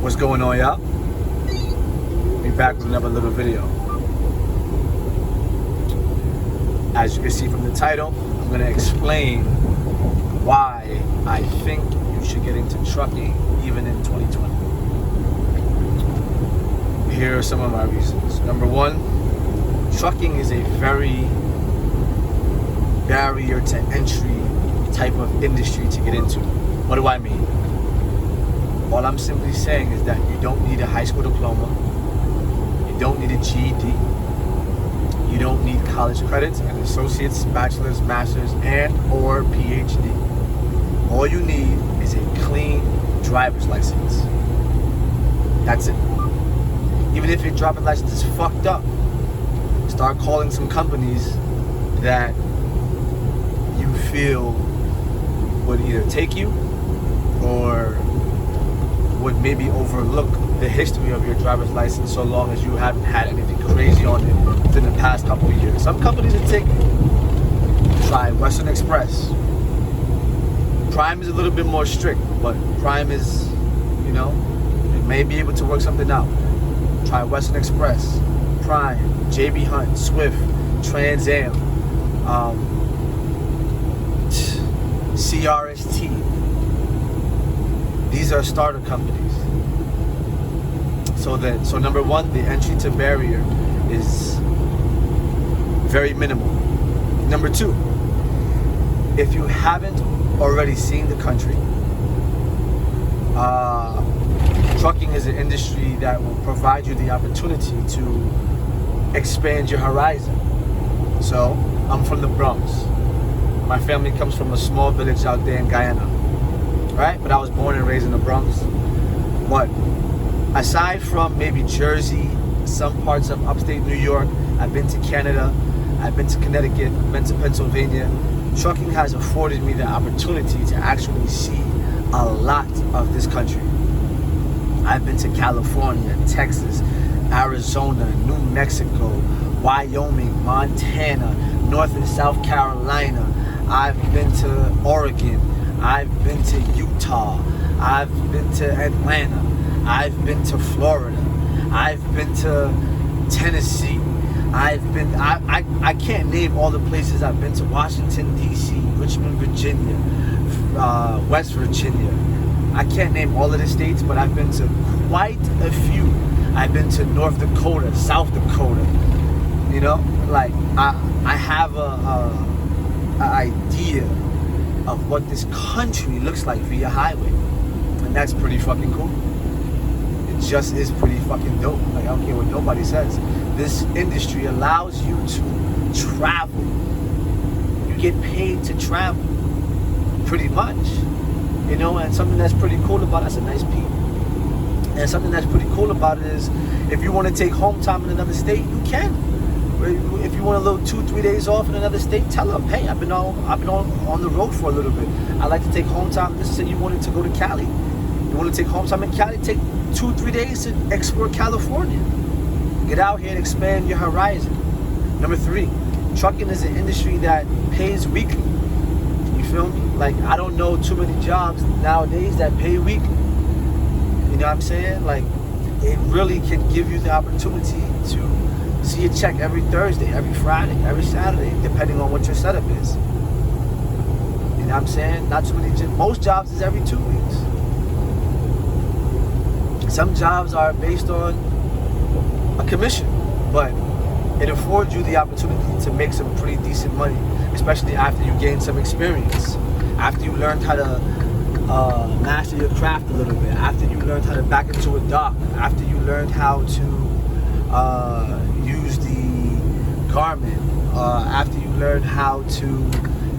What's going on, y'all? Be back with another little video. As you can see from the title, I'm going to explain why I think you should get into trucking even in 2020. Here are some of my reasons. Number one, trucking is a very barrier to entry type of industry to get into. What do I mean? All I'm simply saying is that you don't need a high school diploma, you don't need a GED, you don't need college credits, an associate's, bachelor's, master's, and or PhD. All you need is a clean driver's license. That's it. Even if your driver's license is fucked up, start calling some companies that you feel would either take you or would maybe overlook the history of your driver's license so long as you haven't had anything crazy on it within the past couple of years. Some companies will take you. Try Western Express. Prime is a little bit more strict, but Prime is, you may be able to work something out. Try Western Express, Prime, JB Hunt, Swift, Trans Am, CRST. These are starter companies. So number one, the entry to barrier is very minimal. Number two, if you haven't already seen the country, trucking is an industry that will provide you the opportunity to expand your horizon. So, I'm from the Bronx. My family comes from a small village out there in Guyana, right? But I was born and raised in the Bronx. But aside from maybe Jersey, some parts of upstate New York, I've been to Canada, I've been to Connecticut, I've been to Pennsylvania. Trucking has afforded me the opportunity to actually see a lot of this country. I've been to California, Texas, Arizona, New Mexico, Wyoming, Montana, North and South Carolina. I've been to Oregon. I've been to Utah. I've been to Atlanta. I've been to Florida. I've been to Tennessee. I can't name all the places I've been to. Washington, D.C., Richmond, Virginia, West Virginia. I can't name all of the states, but I've been to quite a few. I've been to North Dakota, South Dakota. I have an idea of what this country looks like via highway. And that's pretty fucking cool. It just is pretty fucking dope. I don't care what nobody says. This industry allows you to travel. You get paid to travel. Pretty much. And something that's pretty cool about it, that's a nice peak. And something that's pretty cool about it is if you want to take home time in another state, you can. If you want a little 2-3 days off in another state, tell them, hey, I've been on the road for a little bit. I like to take home time. Let's say you wanted to go to Cali. You want to take home time in Cali, take 2-3 days to explore California. Get out here and expand your horizon. Number three, trucking is an industry that pays weekly. You feel me? I don't know too many jobs nowadays that pay weekly. You know what I'm saying? It really can give you the opportunity to see a check every Thursday, every Friday, every Saturday, depending on what your setup is. You know what I'm saying? Not too many most jobs is every 2 weeks. Some jobs are based on a commission, but it affords you the opportunity to make some pretty decent money, especially after you gain some experience, after you learned how to master your craft a little bit, after you learned how to back into a dock, after you learned how to use the garment, after you learn how to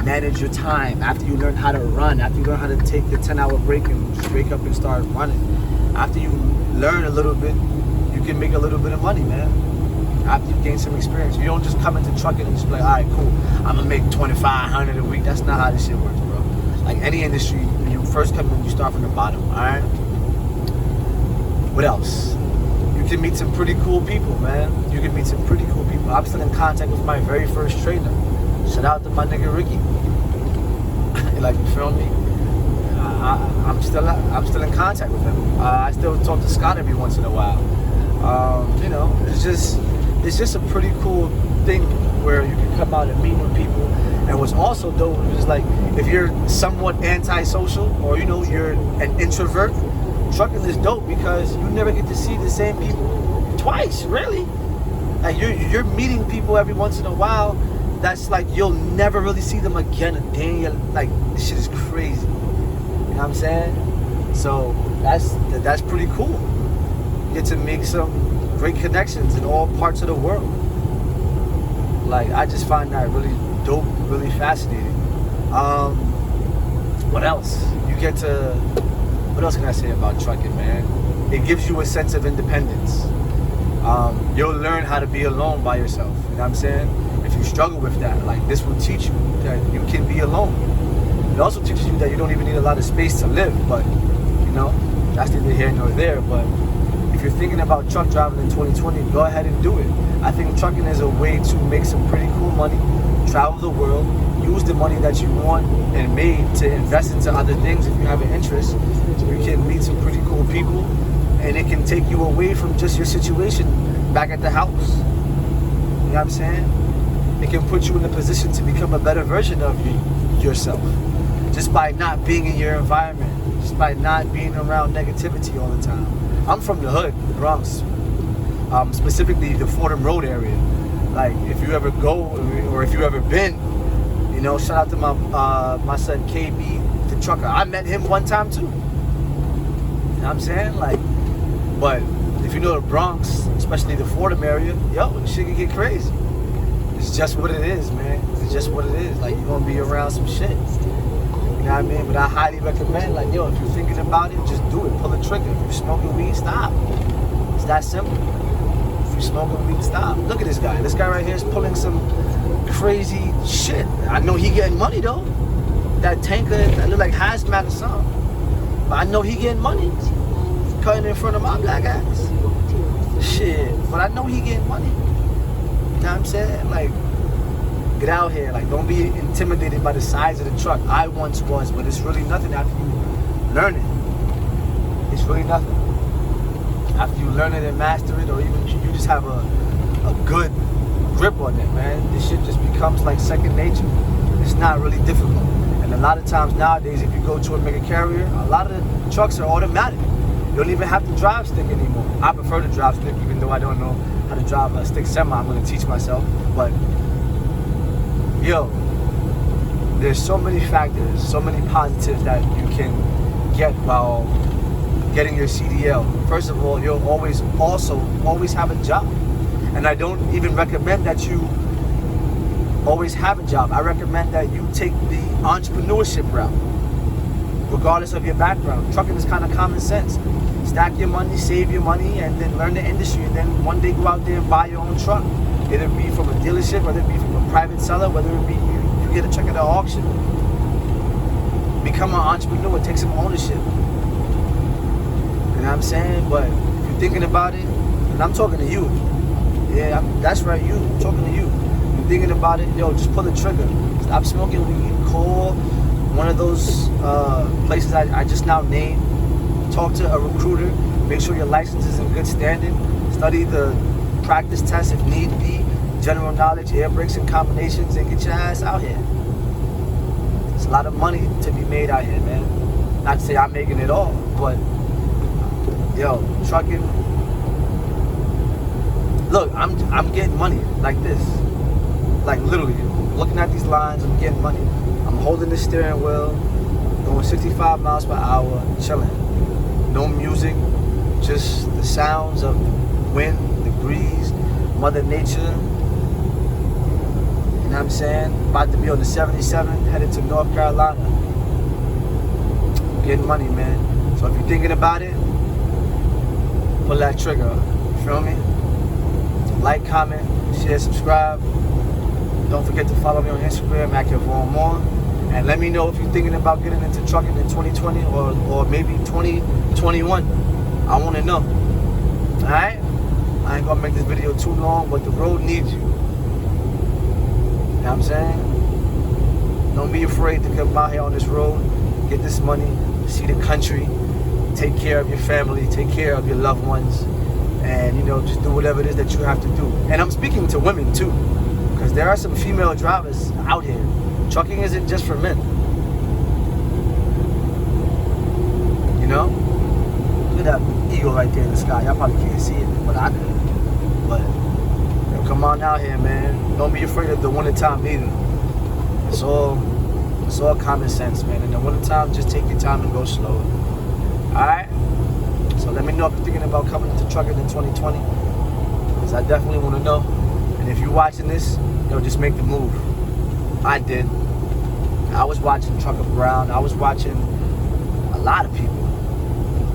manage your time, after you learn how to run, after you learn how to take the 10-hour break and just wake up and start running. After you learn a little bit, you can make a little bit of money, man. After you gain some experience. You don't just come into trucking and just be like, all right, cool, I'm gonna make $2,500 a week. That's not how this shit works, bro. Like any industry, when you first come in, you start from the bottom, all right? What else? You can meet some pretty cool people, man. You can meet some pretty cool people. I'm still in contact with my very first trainer. Shout out to my nigga Ricky. Like, you feel me? I'm still in contact with him. I still talk to Scott every once in a while. You know, it's just a pretty cool thing where you can come out and meet with people. And what's also dope is like if you're somewhat antisocial or you know you're an introvert, trucking is dope because you never get to see the same people twice, really. Like you're meeting people every once in a while. That's like you'll never really see them again a day in your, like this shit is crazy. You know what I'm saying? So that's pretty cool. You get to make some great connections in all parts of the world. Like I just find that really dope, really fascinating. What else? What else can I say about trucking, man? It gives you a sense of independence. You'll learn how to be alone by yourself. You know what I'm saying? If you struggle with that, like this will teach you that you can be alone. It also teaches you that you don't even need a lot of space to live, but you know, that's neither here nor there. But if you're thinking about truck driving in 2020, go ahead and do it. I think trucking is a way to make some pretty cool money, travel the world, use the money that you want and made to invest into other things if you have an interest. You can meet some pretty cool people and it can take you away from just your situation back at the house. You know what I'm saying? It can put you in a position to become a better version of yourself just by not being in your environment, just by not being around negativity all the time. I'm from the hood, the Bronx, specifically the Fordham Road area. Like if you ever go or if you ever been, you know, shout out to my son KB, the trucker. I met him one time too. You know what I'm saying? Like, but if you know the Bronx, especially the Fordham area, yo, shit can get crazy. It's just what it is, man. It's just what it is. Like, you're gonna be around some shit. You know what I mean? But I highly recommend, like, yo, if you're thinking about it, just do it. Pull the trigger. If you're smoking weed, stop. It's that simple. If you're smoking weed, stop. Look at this guy. This guy right here is pulling some crazy shit. I know he getting money, though. That tanker, that look like hazmat or something. But I know he getting money. Cutting in front of my black ass. Shit. But I know he getting money. You know what I'm saying? Like, get out here. Like, don't be intimidated by the size of the truck. I once was, but it's really nothing after you learn it. It's really nothing. After you learn it and master it, or even you just have a good grip on it, man. This shit just becomes like second nature. It's not really difficult. And a lot of times nowadays, if you go to a mega carrier, a lot of the trucks are automatic. You don't even have to drive stick anymore. I prefer to drive stick, even though I don't know how to drive a stick semi. I'm gonna teach myself. But yo, there's so many factors, so many positives that you can get while getting your CDL. First of all, you'll always have a job. And I don't even recommend that you always have a job. I recommend that you take the entrepreneurship route, regardless of your background. Trucking is kind of common sense. Stack your money, save your money, and then learn the industry, and then one day go out there and buy your own truck. Whether it be from a dealership, whether it be from a private seller, whether it be you get a truck at an auction. Become an entrepreneur, take some ownership. You know what I'm saying? But if you're thinking about it, and I'm talking to you, yeah, that's right, you, I'm talking to you. If you're thinking about it, yo, just pull the trigger. Stop smoking weed. Call one of those places I just now named. Talk to a recruiter. Make sure your license is in good standing. Study the practice test if need be. General knowledge, air brakes and combinations, and get your ass out here. There's a lot of money to be made out here, man. Not to say I'm making it all, but yo, trucking. Look, I'm getting money like this. Like literally, looking at these lines, I'm getting money. I'm holding the steering wheel, going 65 miles per hour, chilling. No music, just the sounds of the wind, the breeze, Mother Nature. You know what I'm saying? About to be on the 77, headed to North Carolina. Getting money, man. So if you're thinking about it, pull that trigger. You feel me? Like, comment, share, subscribe. Don't forget to follow me on Instagram at KevonMoore. And let me know if you're thinking about getting into trucking in 2020 or maybe 2021. I want to know. Alright? I ain't gonna make this video too long, but the road needs you. You know what I'm saying? Don't be afraid to come out here on this road, get this money, see the country, take care of your family, take care of your loved ones, and you know, just do whatever it is that you have to do. And I'm speaking to women too, because there are some female drivers out here. Trucking isn't just for men. You know? Look at that eagle right there in the sky. Y'all probably can't see it, but I could. But yo, come on out here, man. Don't be afraid of the wintertime either. It's all common sense, man. In the wintertime, just take your time and go slow. Alright? So let me know if you're thinking about coming into trucking in 2020. Because I definitely want to know. And if you're watching this, yo, just make the move. I did. I was watching Trucker Brown. I was watching a lot of people.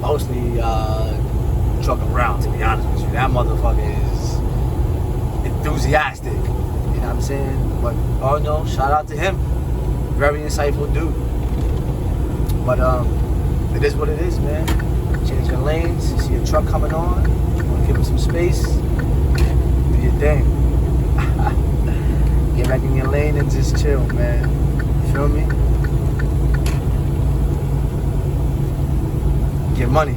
Mostly Trucker Brown, to be honest with you. That motherfucker is enthusiastic. You know what I'm saying? But, oh no, shout out to him. Very insightful dude. But it is what it is, man. Change your lanes. You see a truck coming on. You want to give him some space. Do your thing. Get back in your lane and just chill, man. You feel me? Get money.